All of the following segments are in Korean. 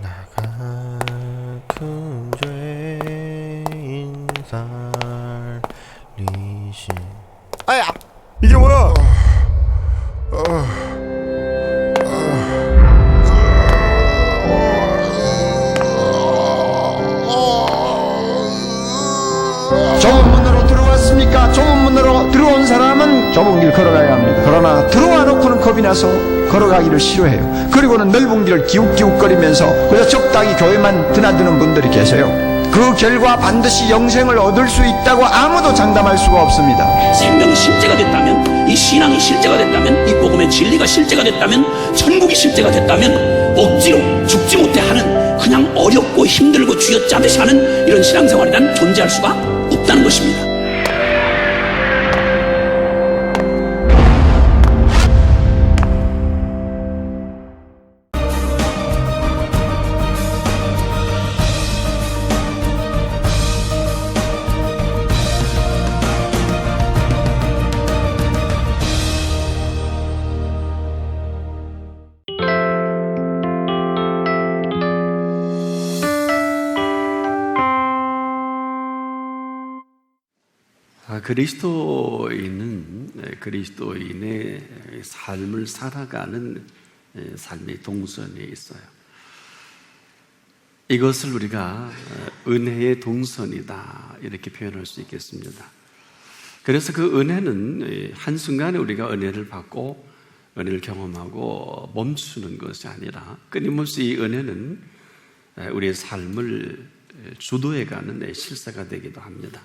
나 같은 죄인 살리신. 아야! 이게 뭐야? 좁은 문으로 들어왔습니까? 좁은 문으로 들어온 사람은 좁은 길 걸어가야 합니다. 그러나 들어와 놓고는 겁이 나서 걸어가기를 싫어해요. 그리고는 넓은 길을 기웃기웃거리면서 그래서 적당히 교회만 드나드는 분들이 계세요. 그 결과 반드시 영생을 얻을 수 있다고 아무도 장담할 수가 없습니다. 생명이 실제가 됐다면, 이 신앙이 실제가 됐다면, 이 복음의 진리가 실제가 됐다면, 천국이 실제가 됐다면 억지로 죽지 못해 하는, 그냥 어렵고 힘들고 쥐어짜듯이 하는 이런 신앙생활이 난 존재할 수가 없다는 것입니다. 그리스도인의 삶을 살아가는 삶의 동선에 있어요. 이것을 우리가 은혜의 동선이다 이렇게 표현할 수 있겠습니다. 그래서 그 은혜는 한순간에 우리가 은혜를 받고 은혜를 경험하고 멈추는 것이 아니라 끊임없이 이 은혜는 우리의 삶을 주도해가는 실세가 되기도 합니다.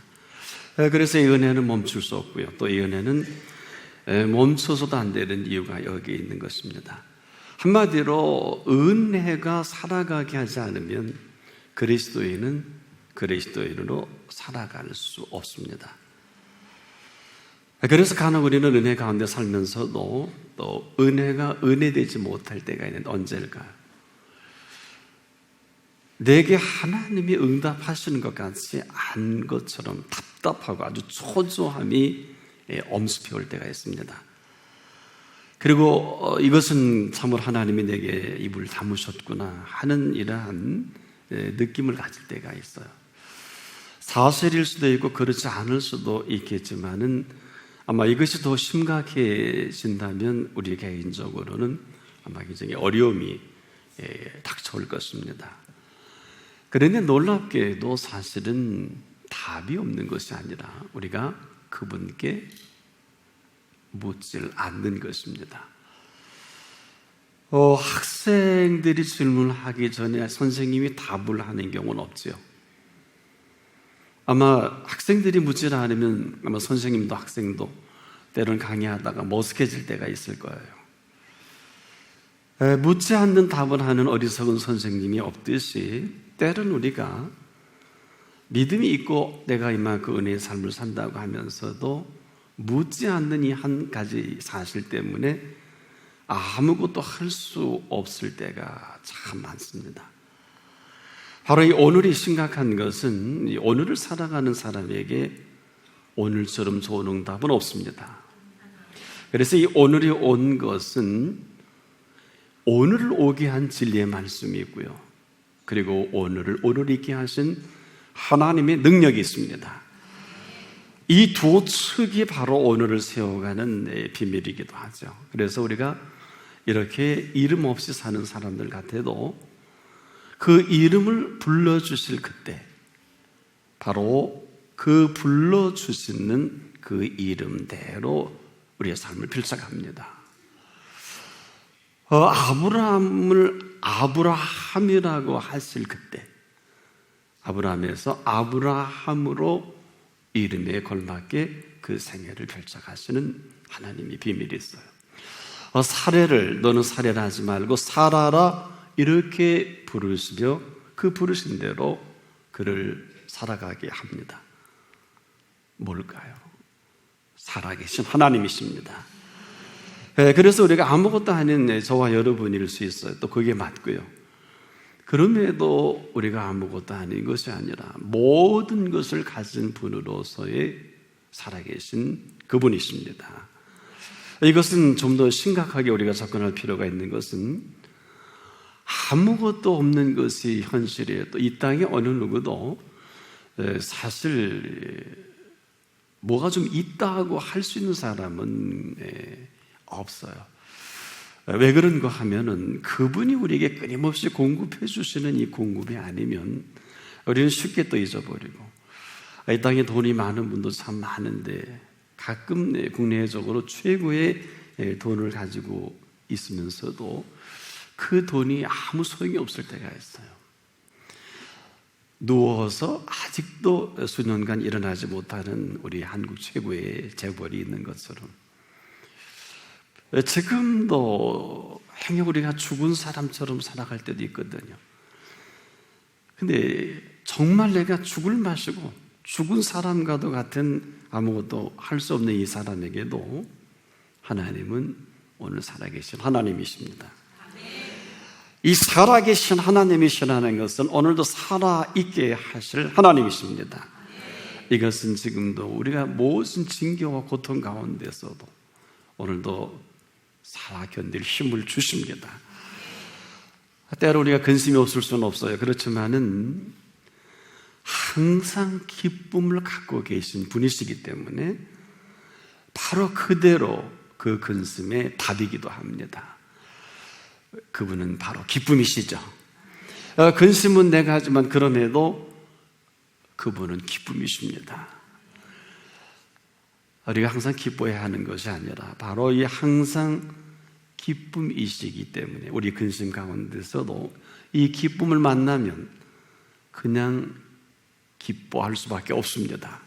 그래서 이 은혜는 멈출 수 없고요. 또 이 은혜는 멈춰서도 안 되는 이유가 여기에 있는 것입니다. 한마디로 은혜가 살아가게 하지 않으면 그리스도인은 그리스도인으로 살아갈 수 없습니다. 그래서 간혹 우리는 은혜 가운데 살면서도 또 은혜가 은혜되지 못할 때가 있는데 언제일까요? 내게 하나님이 응답하시는 것 같지 않은 것처럼 답답하고 아주 초조함이 엄습해 올 때가 있습니다. 그리고 이것은 참으로 하나님이 내게 입을 다무셨구나 하는 이러한 느낌을 가질 때가 있어요. 사실일 수도 있고 그렇지 않을 수도 있겠지만은 아마 이것이 더 심각해진다면 우리 개인적으로는 아마 굉장히 어려움이 닥쳐올 것입니다. 그런데 놀랍게도 사실은 답이 없는 것이 아니라 우리가 그분께 묻질 않는 것입니다. 학생들이 질문하기 전에 선생님이 답을 하는 경우는 없지요. 아마 학생들이 묻질 않으면 아마 선생님도 학생도 때로는 강의하다가 머쓱해질 때가 있을 거예요. 묻지 않는 답을 하는 어리석은 선생님이 없듯이 때로는 우리가 믿음이 있고 내가 이만큼 은혜의 삶을 산다고 하면서도 묻지 않는 이 한 가지 사실 때문에 아무것도 할 수 없을 때가 참 많습니다. 바로 이 오늘이 심각한 것은 이 오늘을 살아가는 사람에게 오늘처럼 좋은 응답은 없습니다. 그래서 이 오늘이 온 것은 오늘을 오게 한 진리의 말씀이 있고요. 그리고 오늘을 오늘 있게 하신 하나님의 능력이 있습니다. 이 두 축이 바로 오늘을 세워가는 비밀이기도 하죠. 그래서 우리가 이렇게 이름 없이 사는 사람들 같아도 그 이름을 불러주실 그때 바로 그 불러주시는 그 이름대로 우리의 삶을 펼쳐갑니다. 아브라함을 아브라함이라고 하실 그때 아브라함에서 아브라함으로 이름에 걸맞게 그 생애를 펼쳐가시는 하나님의 비밀이 있어요. 사례를 너는 사례라 하지 말고 사라라 이렇게 부르시며 그 부르신 대로 그를 살아가게 합니다. 뭘까요? 살아계신 하나님이십니다. 그래서 우리가 아무것도 아닌 저와 여러분일 수 있어요. 또 그게 맞고요. 그럼에도 우리가 아무것도 아닌 것이 아니라 모든 것을 가진 분으로서의 살아계신 그분이십니다. 이것은 좀 더 심각하게 우리가 접근할 필요가 있는 것은 아무것도 없는 것이 현실이에요. 또 이 땅에 어느 누구도 사실 뭐가 좀 있다고 할 수 있는 사람은 없어요. 왜 그런가 하면은 그분이 우리에게 끊임없이 공급해 주시는 이 공급이 아니면 우리는 쉽게 또 잊어버리고, 이 땅에 돈이 많은 분도 참 많은데 가끔 국내적으로 최고의 돈을 가지고 있으면서도 그 돈이 아무 소용이 없을 때가 있어요. 누워서 아직도 수년간 일어나지 못하는 우리 한국 최고의 재벌이 있는 것처럼 지금도 행여 우리가 죽은 사람처럼 살아갈 때도 있거든요. 근데 정말 내가 죽을 맛이고 죽은 사람과도 같은 아무것도 할 수 없는 이 사람에게도 하나님은 오늘 살아계신 하나님이십니다. 이 살아계신 하나님이시라는 것은 오늘도 살아있게 하실 하나님이십니다. 이것은 지금도 우리가 모든 징계와 고통 가운데서도 오늘도 살아 견딜 힘을 주십니다. 때로 우리가 근심이 없을 수는 없어요. 그렇지만은 항상 기쁨을 갖고 계신 분이시기 때문에 바로 그대로 그 근심의 답이기도 합니다. 그분은 바로 기쁨이시죠. 근심은 내가 하지만 그럼에도 그분은 기쁨이십니다. 우리가 항상 기뻐해야 하는 것이 아니라 바로 이 항상 기쁨이시기 때문에 우리 근심 가운데서도 이 기쁨을 만나면 그냥 기뻐할 수밖에 없습니다.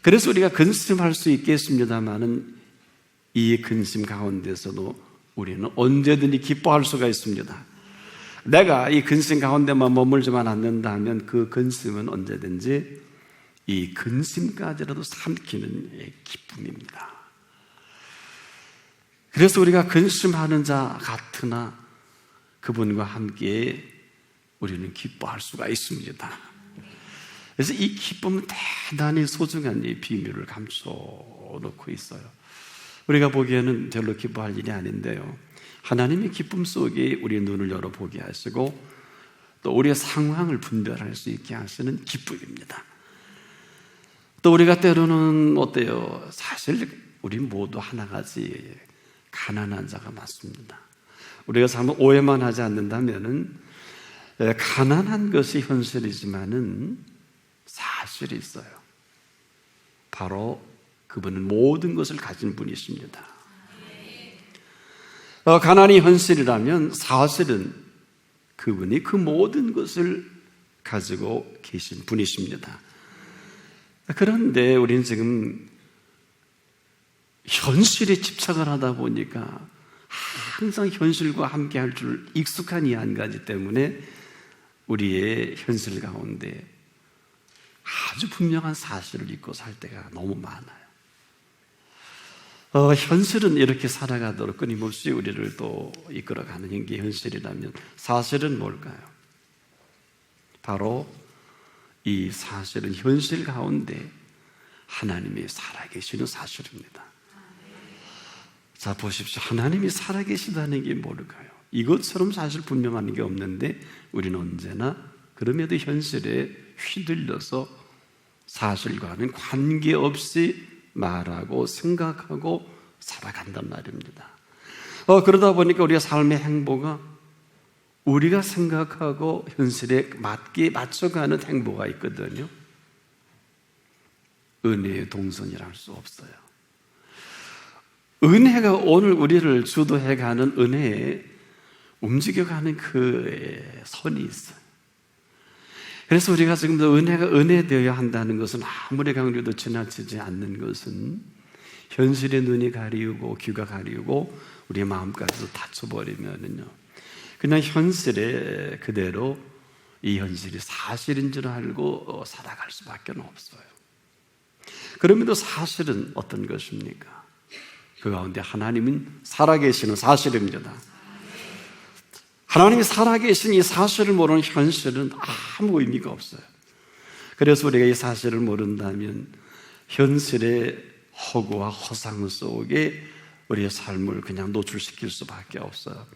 그래서 우리가 근심할 수 있겠습니다만은 이 근심 가운데서도 우리는 언제든지 기뻐할 수가 있습니다. 내가 이 근심 가운데만 머물지만 않는다면 그 근심은 언제든지 이 근심까지라도 삼키는 기쁨입니다. 그래서 우리가 근심하는 자 같으나 그분과 함께 우리는 기뻐할 수가 있습니다. 그래서 이 기쁨은 대단히 소중한 이 비밀을 감춰놓고 있어요. 우리가 보기에는 별로 기뻐할 일이 아닌데요, 하나님의 기쁨 속에 우리의 눈을 열어보게 하시고 또 우리의 상황을 분별할 수 있게 하시는 기쁨입니다. 또 우리가 때로는 어때요? 사실 우리 모두 하나같이 가난한 자가 맞습니다. 우리가 잘못 오해만 하지 않는다면은 가난한 것이 현실이지만은 사실이 있어요. 바로 그분은 모든 것을 가진 분이십니다. 가난이 현실이라면 사실은 그분이 그 모든 것을 가지고 계신 분이십니다. 그런데 우리는 지금 현실에 집착을 하다 보니까 항상 현실과 함께 할 줄 익숙한 이 한 가지 때문에 우리의 현실 가운데 아주 분명한 사실을 잊고 살 때가 너무 많아요. 현실은 이렇게 살아가도록 끊임없이 우리를 또 이끌어가는 게 현실이라면 사실은 뭘까요? 바로 이 사실은 현실 가운데 하나님이 살아계시는 사실입니다. 자, 보십시오. 하나님이 살아계시다는 게 뭘까요? 이것처럼 사실 분명한 게 없는데 우리는 언제나 그럼에도 현실에 휘둘려서 사실과는 관계없이 말하고 생각하고 살아간단 말입니다. 그러다 보니까 우리가 삶의 행보가 우리가 생각하고 현실에 맞게 맞춰가는 행보가 있거든요. 은혜의 동선이라 할 수 없어요. 은혜가 오늘 우리를 주도해가는 은혜에 움직여가는 그 선이 있어요. 그래서 우리가 지금도 은혜가 은혜되어야 한다는 것은 아무리 강조해도 지나치지 않는 것은 현실의 눈이 가리우고 귀가 가리우고 우리의 마음까지도 닫혀버리면은요, 그냥 현실에 그대로 이 현실이 사실인 줄 알고 살아갈 수밖에 없어요. 그럼에도 사실은 어떤 것입니까? 그 가운데 하나님은 살아계시는 사실입니다. 하나님이 살아계신 이 사실을 모르는 현실은 아무 의미가 없어요. 그래서 우리가 이 사실을 모른다면 현실의 허구와 허상 속에 우리의 삶을 그냥 노출시킬 수밖에 없어요.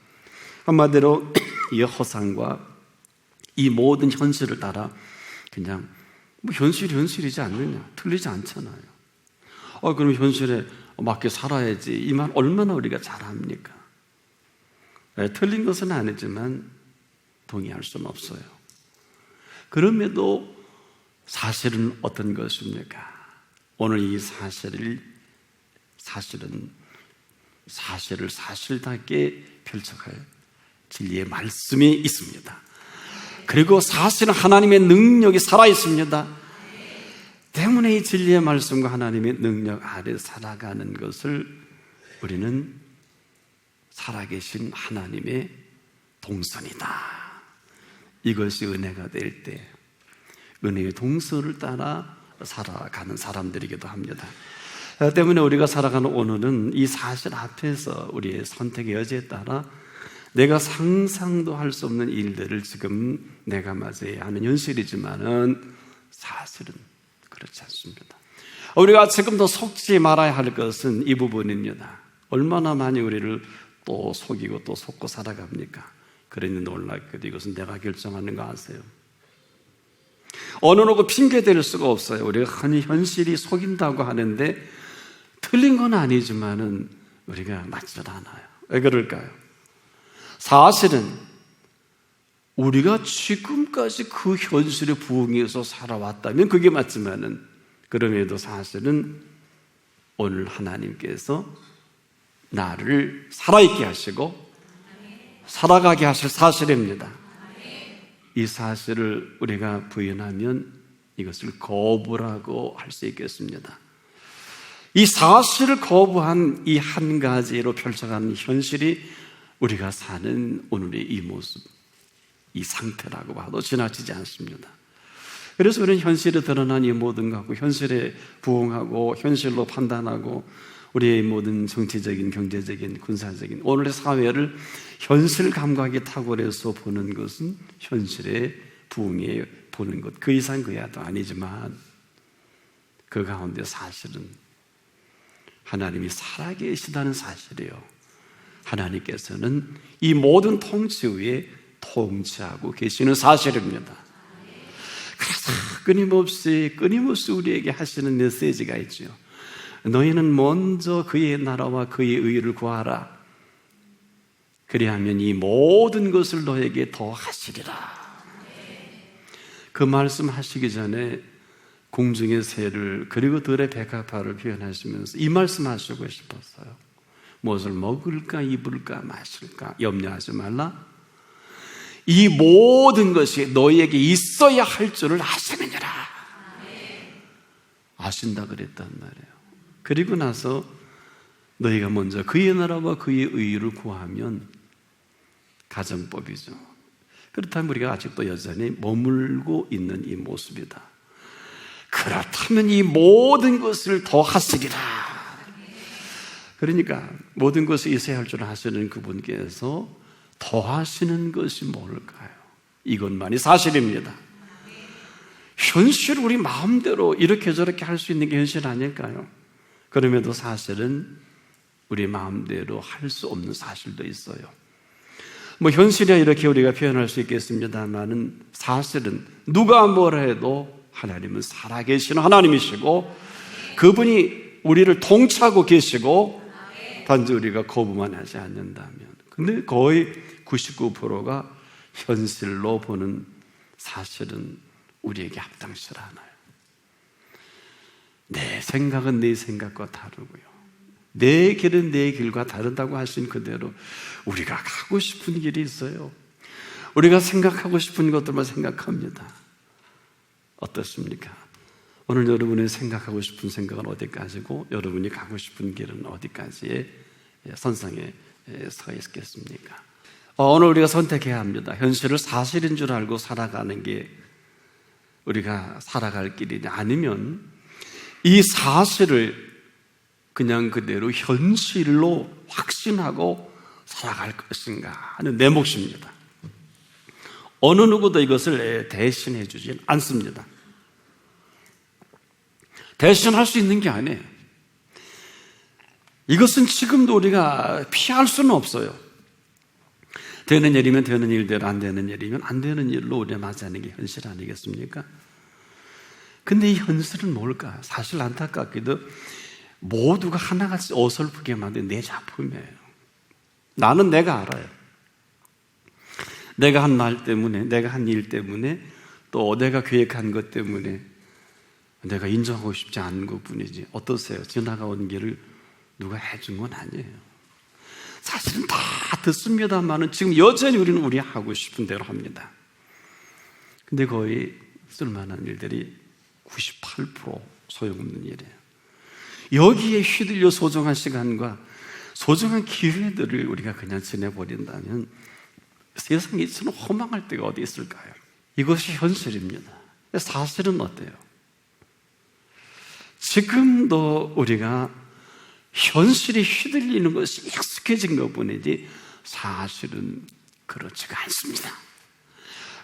한마디로 이 허상과 이 모든 현실을 따라 그냥 현실이 현실이지 않느냐, 틀리지 않잖아요. 그럼 현실에 맞게 살아야지, 이 말 얼마나 우리가 잘합니까? 틀린 것은 아니지만 동의할 수는 없어요. 그럼에도 사실은 어떤 것입니까? 오늘 이 사실은 사실을 사실답게 펼쳐갈 진리의 말씀이 있습니다. 그리고 사실은 하나님의 능력이 살아있습니다. 때문에 이 진리의 말씀과 하나님의 능력 아래 살아가는 것을 우리는 살아계신 하나님의 동선이다. 이것이 은혜가 될 때 은혜의 동선을 따라 살아가는 사람들이기도 합니다. 때문에 우리가 살아가는 오늘은 이 사실 앞에서 우리의 선택의 여지에 따라 내가 상상도 할 수 없는 일들을 지금 내가 맞아야 하는 현실이지만은 사실은 그렇지 않습니다. 우리가 지금도 속지 말아야 할 것은 이 부분입니다. 얼마나 많이 우리를 또 속이고 또 속고 살아갑니까? 그러니 놀랍게도 이것은 내가 결정하는 거 아세요? 어느 누구 핑계 댈 수가 없어요. 우리가 흔히 현실이 속인다고 하는데 틀린 건 아니지만은 우리가 맞질 않아요. 왜 그럴까요? 사실은 우리가 지금까지 그 현실에 부응해서 살아왔다면 그게 맞지만은 그럼에도 사실은 오늘 하나님께서 나를 살아있게 하시고 살아가게 하실 사실입니다. 이 사실을 우리가 부인하면 이것을 거부라고 할 수 있겠습니다. 이 사실을 거부한 이 한 가지로 펼쳐가는 현실이 우리가 사는 오늘의 이 모습, 이 상태라고 봐도 지나치지 않습니다. 그래서 우리는 현실에 드러난 이 모든 것하고 현실에 부응하고 현실로 판단하고 우리의 모든 정치적인, 경제적인, 군사적인 오늘의 사회를 현실 감각이 탁월해서 보는 것은 현실에 부응해 보는 것, 그 이상 그 이하도 아니지만 그 가운데 사실은 하나님이 살아계시다는 사실이에요. 하나님께서는 이 모든 통치 위에 통치하고 계시는 사실입니다. 그래서 끊임없이 우리에게 하시는 메시지가 있죠. 너희는 먼저 그의 나라와 그의 의를 구하라. 그리하면 이 모든 것을 너에게 더 하시리라. 그 말씀 하시기 전에 공중의 새를 그리고 들의 백합화를 표현하시면서 이 말씀 하시고 싶었어요. 무엇을 먹을까 입을까 마실까 염려하지 말라. 이 모든 것이 너희에게 있어야 할 줄을 아시느니라. 아신다 그랬단 말이에요. 그리고 나서 너희가 먼저 그의 나라와 그의 의를 구하면 가정법이죠. 그렇다면 우리가 아직도 여전히 머물고 있는 이 모습이다. 그렇다면 이 모든 것을 더 하시리라. 그러니까 모든 것이 있어야 할 줄 아시는 그분께서 더 하시는 것이 뭘까요? 이것만이 사실입니다. 현실 우리 마음대로 이렇게 저렇게 할 수 있는 게 현실 아닐까요? 그럼에도 사실은 우리 마음대로 할 수 없는 사실도 있어요. 현실이야 이렇게 우리가 표현할 수 있겠습니다만은 사실은 누가 뭐라 해도 하나님은 살아계시는 하나님이시고 그분이 우리를 통치하고 계시고 단지 우리가 거부만 하지 않는다면, 근데 거의 99%가 현실로 보는 사실은 우리에게 합당치 않아요. 내 생각은 내 생각과 다르고요, 내 길은 내 길과 다르다고 하신 그대로 우리가 가고 싶은 길이 있어요. 우리가 생각하고 싶은 것들만 생각합니다. 어떻습니까? 오늘 여러분이 생각하고 싶은 생각은 어디까지고 여러분이 가고 싶은 길은 어디까지의 선상에 서 있겠습니까? 오늘 우리가 선택해야 합니다. 현실을 사실인 줄 알고 살아가는 게 우리가 살아갈 길이냐, 아니면 이 사실을 그냥 그대로 현실로 확신하고 살아갈 것인가 하는 내 몫입니다. 어느 누구도 이것을 대신해 주진 않습니다. 대신할 수 있는 게 아니에요. 이것은 지금도 우리가 피할 수는 없어요. 되는 일이면 되는 일대로, 안 되는 일이면 안 되는 일로 우리가 맞이하는 게 현실 아니겠습니까? 근데 이 현실은 뭘까? 사실 안타깝게도 모두가 하나같이 어설프게 만든 내 작품이에요. 나는 내가 알아요. 내가 한 말 때문에, 내가 한 일 때문에, 또 내가 계획한 것 때문에 내가 인정하고 싶지 않은 것뿐이지. 어떠세요? 지나가온 길을 누가 해준 건 아니에요. 사실은 다 듣습니다만은 지금 여전히 우리는 우리 하고 싶은 대로 합니다. 근데 거의 쓸만한 일들이 98% 소용없는 일이에요. 여기에 휘둘려 소중한 시간과 소중한 기회들을 우리가 그냥 지내버린다면 세상에 이처럼 허망할 데가 어디 있을까요? 이것이 현실입니다. 사실은 어때요? 지금도 우리가 현실이 휘둘리는 것이 익숙해진 것 뿐이지 사실은 그렇지가 않습니다.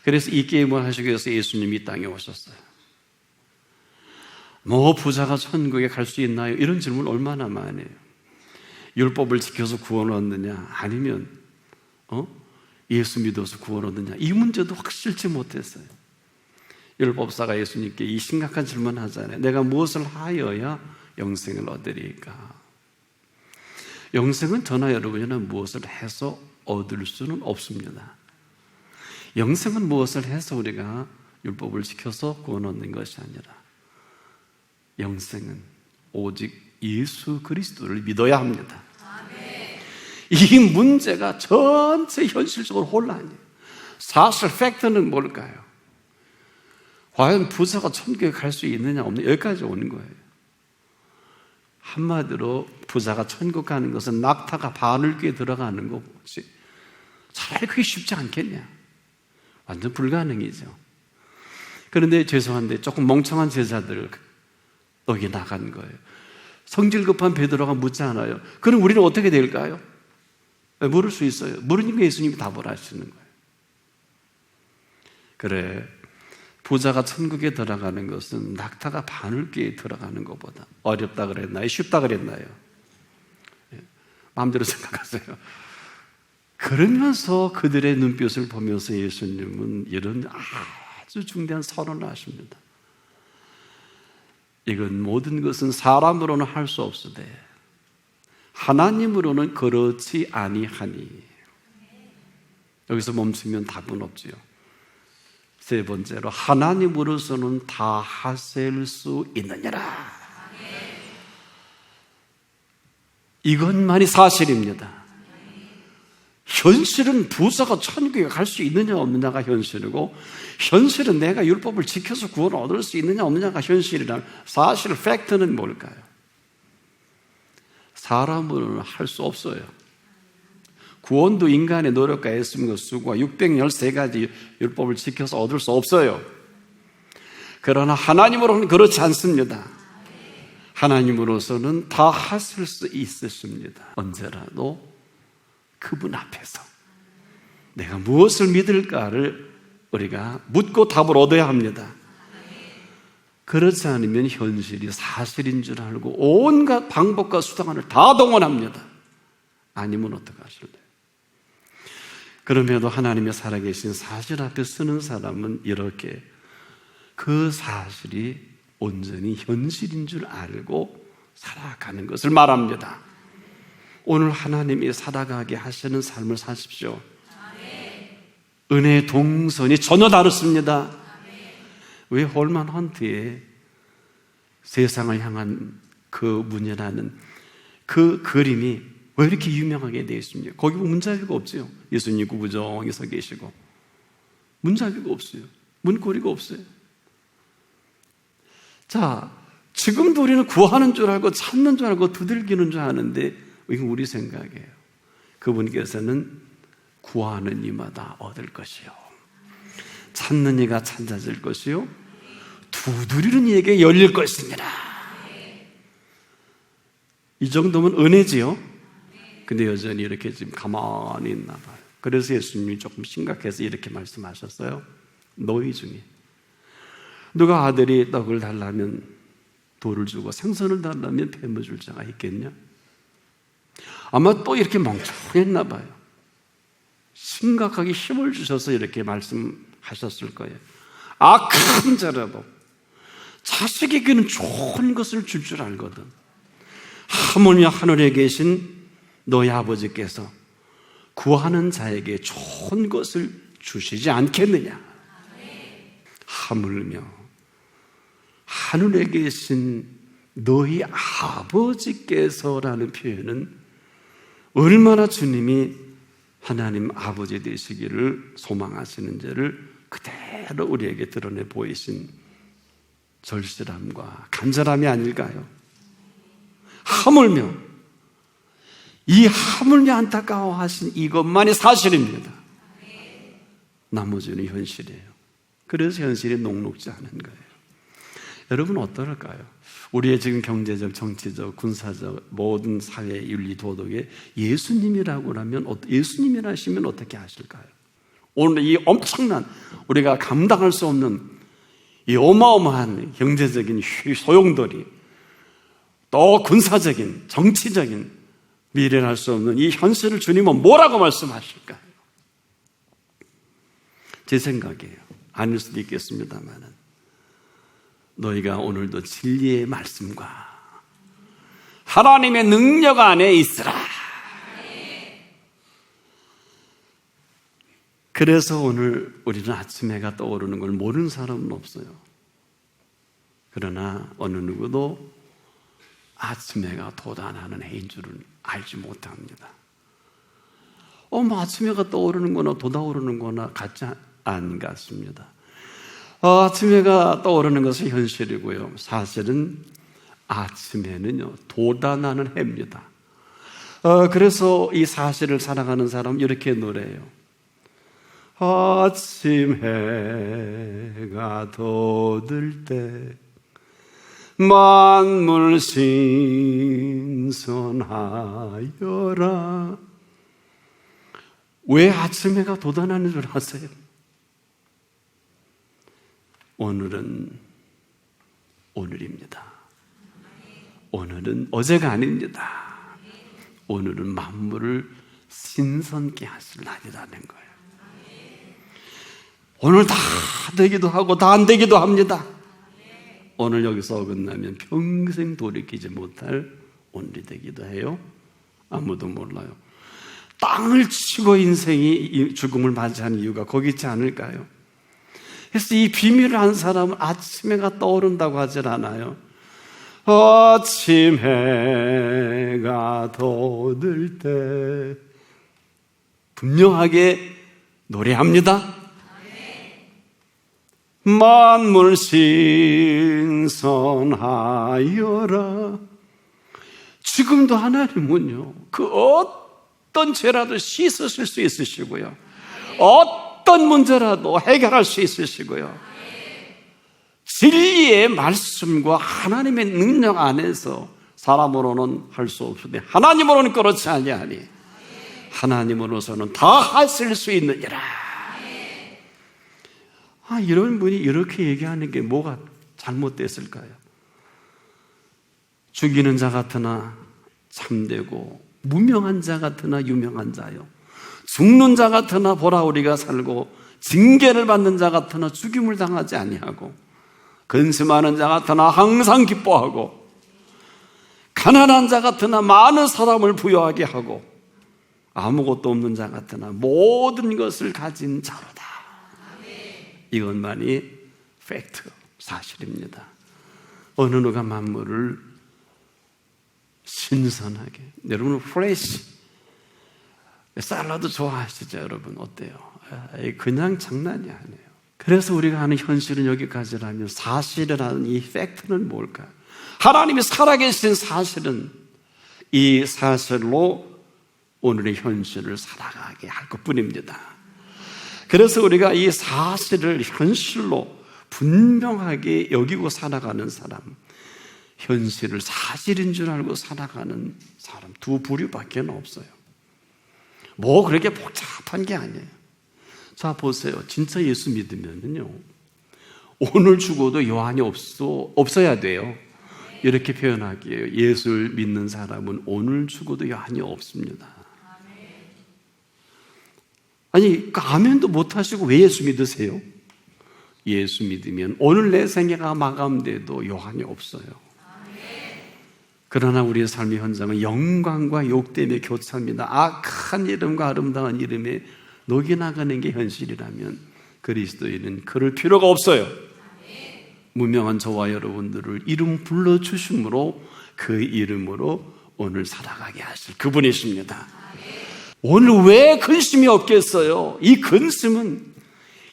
그래서 이 게임을 하시기 위해서 예수님이 이 땅에 오셨어요. 뭐 부자가 천국에 갈 수 있나요? 이런 질문 얼마나 많이 해요. 율법을 지켜서 구원 얻느냐, 아니면 예수 믿어서 구원 얻느냐, 이 문제도 확실치 못했어요. 율법사가 예수님께 이 심각한 질문 하잖아요. 내가 무엇을 하여야 영생을 얻으리까? 영생은 저나 여러분이나 무엇을 해서 얻을 수는 없습니다. 영생은 무엇을 해서 우리가 율법을 지켜서 구원 얻는 것이 아니라 영생은 오직 예수 그리스도를 믿어야 합니다. 이 문제가 전체 현실적으로 혼란이에요. 사실 팩트는 뭘까요? 과연 부자가 천국에 갈 수 있느냐 없느냐, 여기까지 오는 거예요. 한마디로 부자가 천국 가는 것은 낙타가 바늘귀에 들어가는 것이 차라리 그게 쉽지 않겠냐? 완전 불가능이죠. 그런데 죄송한데 조금 멍청한 제자들 여기 나간 거예요. 성질 급한 베드로가 묻지 않아요. 그럼 우리는 어떻게 될까요? 물을 수 있어요. 물으니까 예수님이 답을 하시는 거예요. 그래, 부자가 천국에 들어가는 것은 낙타가 바늘귀에 들어가는 것보다 어렵다 그랬나요? 쉽다 그랬나요? 마음대로 생각하세요. 그러면서 그들의 눈빛을 보면서 예수님은 이런 아주 중대한 선언을 하십니다. 이건 모든 것은 사람으로는 할 수 없으되 하나님으로는 그렇지 아니하니. 여기서 멈추면 답은 없지요. 세 번째로, 하나님으로서는 다 하실 수 있느니라. 이것만이 사실입니다. 현실은 부자가 천국에 갈 수 있느냐 없느냐가 현실이고, 현실은 내가 율법을 지켜서 구원을 얻을 수 있느냐 없느냐가 현실이란, 사실 팩트는 뭘까요? 사람으로는 할 수 없어요. 구원도 인간의 노력과 애씀과 수고와 613가지 율법을 지켜서 얻을 수 없어요. 그러나 하나님으로는 그렇지 않습니다. 하나님으로서는 다 하실 수 있으십니다. 언제라도 그분 앞에서 내가 무엇을 믿을까를 우리가 묻고 답을 얻어야 합니다. 그렇지 않으면 현실이 사실인 줄 알고 온갖 방법과 수단을 다 동원합니다. 아니면 어떡하실래요? 그럼에도 하나님의 살아계신 사실 앞에 서는 사람은 이렇게 그 사실이 온전히 현실인 줄 알고 살아가는 것을 말합니다. 오늘 하나님이 살아가게 하시는 삶을 사십시오. 은혜의 동선이 전혀 다릅니다. 왜 홀만 헌트의 세상을 향한 그 문이라는 그 그림이 왜 이렇게 유명하게 되어 있습니까? 거기 문자비가 없어요. 예수님 구부정히 서 계시고 문자비가 없어요. 문고리가 없어요. 자, 지금도 우리는 구하는 줄 알고 찾는 줄 알고 두들기는 줄 아는데 이건 우리 생각이에요. 그분께서는 구하는 이마다 얻을 것이요, 찾는 이가 찾아질 것이요, 두드리는 이에게 열릴 것이니라. 이 정도면 은혜지요. 근데 여전히 이렇게 지금 가만히 있나 봐요. 그래서 예수님이 조금 심각해서 이렇게 말씀하셨어요. 너희 중에 누가 아들이 떡을 달라면 돌을 주고 생선을 달라면 뱀을 줄 자가 있겠냐? 아마 또 이렇게 멍청했나 봐요. 심각하게 힘을 주셔서 이렇게 말씀하셨을 거예요. 악한 자라도 자식에게는 좋은 것을 줄 줄 알거든. 하물며 하늘에 계신 너희 아버지께서 구하는 자에게 좋은 것을 주시지 않겠느냐. 하물며 하늘에 계신 너희 아버지께서라는 표현은 얼마나 주님이 하나님 아버지 되시기를 소망하시는지를 그대로 우리에게 드러내 보이신 절실함과 간절함이 아닐까요? 하물며 이 하물며 안타까워하신 이것만이 사실입니다. 나머지는 현실이에요. 그래서 현실이 녹록지 않은 거예요. 여러분 어떨까요? 우리의 지금 경제적, 정치적, 군사적 모든 사회, 윤리, 도덕에 예수님이라고 하면 예수님이라 하시면 어떻게 하실까요? 오늘 이 엄청난 우리가 감당할 수 없는 이 어마어마한 경제적인 소용돌이 또 군사적인, 정치적인 미련할 수 없는 이 현실을 주님은 뭐라고 말씀하실까요? 제 생각이에요. 아닐 수도 있겠습니다만 너희가 오늘도 진리의 말씀과 하나님의 능력 안에 있으라. 그래서 오늘 우리는 아침 해가 떠오르는 걸 모르는 사람은 없어요. 그러나 어느 누구도 아침 해가 돋아나는 해인 줄은 알지 못합니다. 뭐 아침 해가 떠오르는 거나 돋아오르는 거나 같지 안 같습니다. 아침 해가 떠오르는 것은 현실이고요. 사실은 아침 해는요, 돋아나는 해입니다. 그래서 이 사실을 살아가는 사람은 이렇게 노래해요. 아침 해가 돋을 때 만물 신선하여라. 왜 아침 해가 돋아나는 줄 아세요? 오늘은 오늘입니다. 오늘은 어제가 아닙니다. 오늘은 만물을 신선케 하실 날이라는 거예요. 오늘 다 되기도 하고 다 안 되기도 합니다. 오늘 여기서 어긋나면 평생 돌이키지 못할 오늘이 되기도 해요. 아무도 몰라요. 땅을 치고 인생이 죽음을 맞이하는 이유가 거기 있지 않을까요? 그래서 이 비밀을 아는 사람은 아침 해가 떠오른다고 하질 않아요. 아침 해가 돋을 때 분명하게 노래합니다. 만물 신선하여라. 지금도 하나님은요, 그 어떤 죄라도 씻으실 수 있으시고요, 어떤 문제라도 해결할 수 있으시고요, 진리의 말씀과 하나님의 능력 안에서 사람으로는 할 수 없으되 하나님으로는 그렇지 아니하니 하나님으로서는 다 하실 수 있느니라. 이런 분이 이렇게 얘기하는 게 뭐가 잘못됐을까요? 죽이는 자 같으나 참되고 무명한 자 같으나 유명한 자요, 죽는 자 같으나 보라 우리가 살고 징계를 받는 자 같으나 죽임을 당하지 아니하고 근심하는 자 같으나 항상 기뻐하고 가난한 자 같으나 많은 사람을 부유하게 하고 아무것도 없는 자 같으나 모든 것을 가진 자로다. 이것만이 팩트, 사실입니다. 어느 누가 만물을 신선하게, 여러분 프레시 샐러드 좋아하시죠? 여러분 어때요? 그냥 장난이 아니에요. 그래서 우리가 하는 현실은 여기까지라면 사실이라는 이 팩트는 뭘까요? 하나님이 살아계신 사실은 이 사실로 오늘의 현실을 살아가게 할 것뿐입니다. 그래서 우리가 이 사실을 현실로 분명하게 여기고 살아가는 사람, 현실을 사실인 줄 알고 살아가는 사람 두 부류밖에 없어요. 뭐 그렇게 복잡한 게 아니에요. 자 보세요. 진짜 예수 믿으면요, 오늘 죽어도 여한이 없어야 돼요. 이렇게 표현하기에요. 예수를 믿는 사람은 오늘 죽어도 여한이 없습니다. 아니, 그 아멘도 못하시고 왜 예수 믿으세요? 예수 믿으면 오늘 내 생애가 마감돼도 요한이 없어요. 그러나 우리의 삶의 현장은 영광과 욕됨의 교차입니다. 악한 이름과 아름다운 이름에 녹이 나가는 게 현실이라면 그리스도인은 그럴 필요가 없어요. 무명한 저와 여러분들을 이름 불러주심으로 그 이름으로 오늘 살아가게 하실 그분이십니다. 오늘 왜 근심이 없겠어요? 이 근심은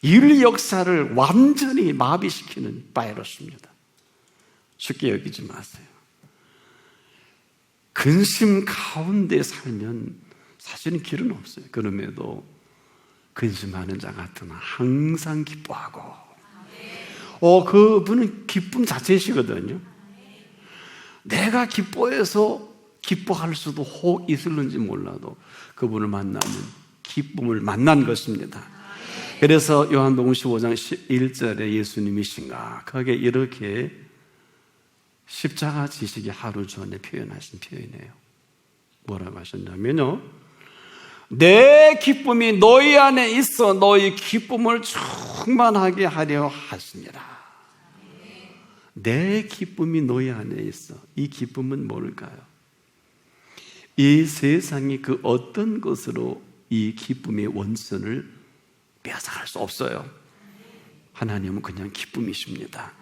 인류 역사를 완전히 마비시키는 바이러스입니다. 쉽게 여기지 마세요. 근심 가운데 살면 사실은 길은 없어요. 그럼에도 근심하는 자 같으면 항상 기뻐하고, 그분은 기쁨 자체이시거든요. 내가 기뻐해서 기뻐할 수도 혹 있을는지 몰라도 그분을 만나면 기쁨을 만난 것입니다. 그래서 요한복음 15장 1절에 예수님이 심각하게 이렇게 십자가 지시기 하루 전에 표현하신 표현이에요. 뭐라고 하셨냐면요, 내 기쁨이 너희 안에 있어 너희 기쁨을 충만하게 하려 하십니다. 내 기쁨이 너희 안에 있어. 이 기쁨은 뭘까요? 이 세상이 그 어떤 것으로 이 기쁨의 원천을 빼앗아갈 수 없어요. 하나님은 그냥 기쁨이십니다.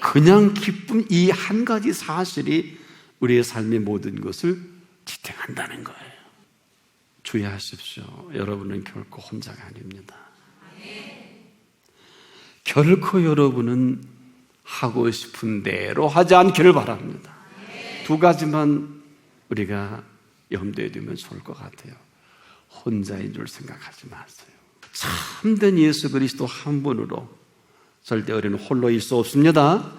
그냥 기쁨, 이 한 가지 사실이 우리의 삶의 모든 것을 지탱한다는 거예요. 주의하십시오. 여러분은 결코 혼자가 아닙니다. 결코 여러분은 하고 싶은 대로 하지 않기를 바랍니다. 두 가지만 우리가 염두에 두면 좋을 것 같아요. 혼자인 줄 생각하지 마세요. 참된 예수 그리스도 한 분으로 절대 우리는 홀로일 수 없습니다.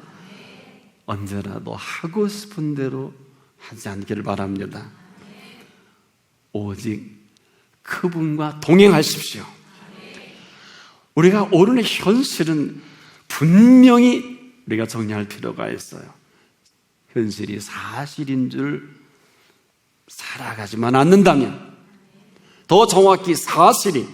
언제라도 하고 싶은 대로 하지 않기를 바랍니다. 오직 그분과 동행하십시오. 우리가 오늘의 현실은 분명히 우리가 정리할 필요가 있어요. 현실이 사실인 줄 살아가지만 않는다면, 더 정확히 사실이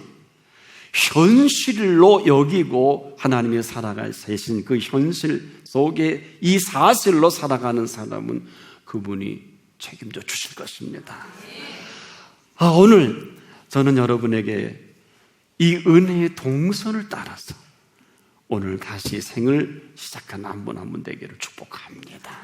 현실로 여기고 하나님의 살아갈 세신 그 현실 속에 이 사실로 살아가는 사람은 그분이 책임져 주실 것입니다. 오늘 저는 여러분에게 이 은혜의 동선을 따라서 오늘 다시 생을 시작한 한 분 한 분 되기를 축복합니다.